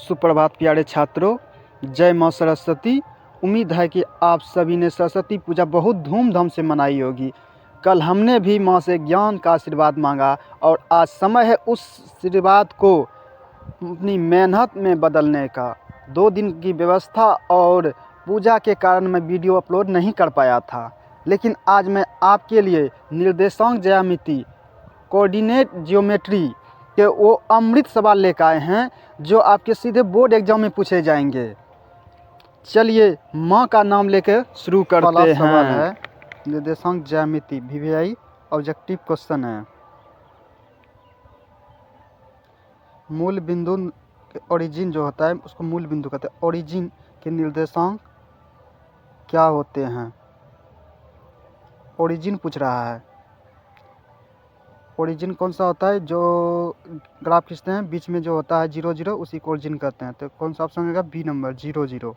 सुप्रभात प्यारे छात्रों, जय माँ सरस्वती। उम्मीद है कि आप सभी ने सरस्वती पूजा बहुत धूमधाम से मनाई होगी। कल हमने भी माँ से ज्ञान का आशीर्वाद मांगा और आज समय है उस आशीर्वाद को अपनी मेहनत में बदलने का। 2 दिन की व्यवस्था और पूजा के कारण मैं वीडियो अपलोड नहीं कर पाया था, लेकिन आज मैं आपके लिए निर्देशांक ज्यामिति, कोऑर्डिनेट ज्योमेट्री के वो अमृत सवाल लेकर आए हैं जो आपके सीधे बोर्ड एग्जाम में पूछे जाएंगे। चलिए माँ का नाम लेकर शुरू करते हैं। सवाल है निर्देशांक ज्यामिति VVI ऑब्जेक्टिव क्वेश्चन है। मूल बिंदु ओरिजिन जो होता है उसको मूल बिंदु कहते हैं। ओरिजिन के निर्देशांक क्या होते हैं? ओरिजिन पूछ रहा है। ओरिजिन कौन सा होता है? जो ग्राफ खींचते हैं बीच में जो होता है 0 0 उसी को ओरिजिन कहते हैं। तो कौन सा ऑप्शन होगा? B number 0 0।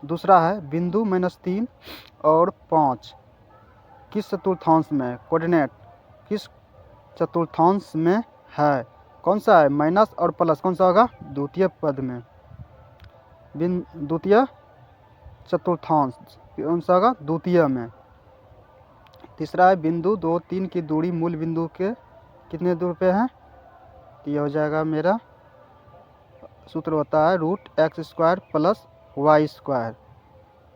दूसरा है बिंदु -3 और 5 किस चतुर्थांश में? कोऑर्डिनेट किस चतुर्थांश में है? कौन सा है? माइनस और प्लस कौन सा होगा? द्वितीय पद में। द्वितीय चतुर्थांश कौन सा होगा? द्वितीय में। तीसरा है बिंदु 2 3 की दूरी मूल बिंदु के कितने दूर पे है? तो यह हो जाएगा मेरा सूत्र होता है √x² + y²।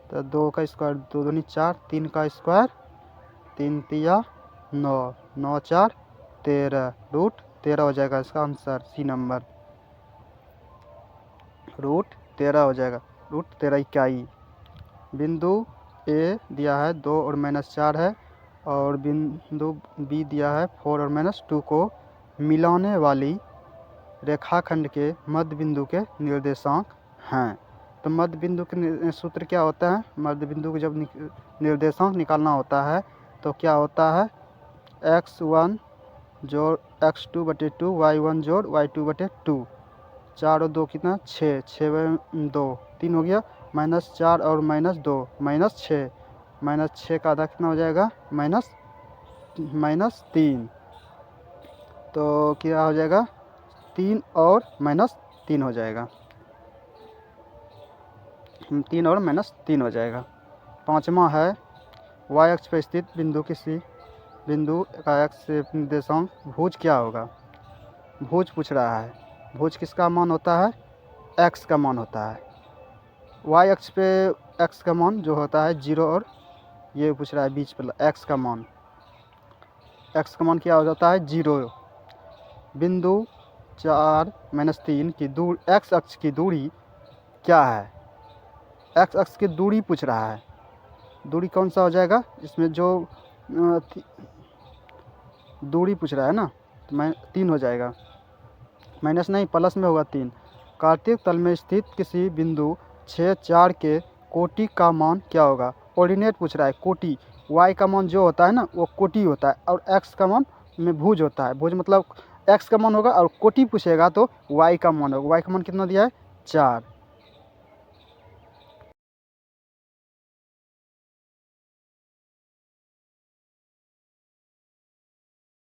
तो 2 का स्क्वायर 2 दूनी 4, 3 का स्क्वायर 3 तिया 9, 9 4 13, √13 हो जाएगा इसका आंसर। सी नंबर √13 हो जाएगा। √13 इकाई। बिंदु ए दिया है 2 और -4 है और बिंदु बी दिया है 4 और -2 को मिलाने वाली रेखाखंड के मध्य बिंदु के निर्देशांक हैं। तो मध्य बिंदु के सूत्र क्या होता है? मध्य बिंदु को जब निर्देशांक निकालना होता है तो क्या होता है? x1 जोड़ x2/2 y1 जोड़ y2/2। 4 और 2 कितना? 6, 6 2 3 हो गया। -4 और -2 -6, -6 का आधा कितना हो जाएगा? -3। तो क्या हो जाएगा? 3 और -3 हो जाएगा। 3 और -3 हो जाएगा। पाँचवा है y अक्ष पर स्थित बिंदु किसी बिंदु का x से निर्देशांक भुज क्या होगा? भुज पूछ रहा है। भुज किसका मान होता है? x का मान होता है। y अक्ष पे x का मान जो होता है 0 और ये पूछ रहा है बीच पर x का मान। x का मान क्या हो जाता है? 0। बिंदु 4 -3 की दूर x अक्ष की दूरी क्या है? x अक्ष की दूरी पूछ रहा है। दूरी कौन सा हो जाएगा? इसमें जो दूरी पूछ रहा है ना, तो 3 हो जाएगा। माइनस नहीं, प्लस में होगा 3। कार्तिक तल में स्थित किसी बिंदु 6 4 के कोटि का मान क्या होगा? ऑर्डिनेट पूछ रहा है। कोटि y का मान जो होता है ना वो कोटि होता है और x का मान में भुज होता है। भुज मतलब x का मान होगा और कोटि पूछेगा तो y का मान होगा। y का मान कितना दिया है? 4।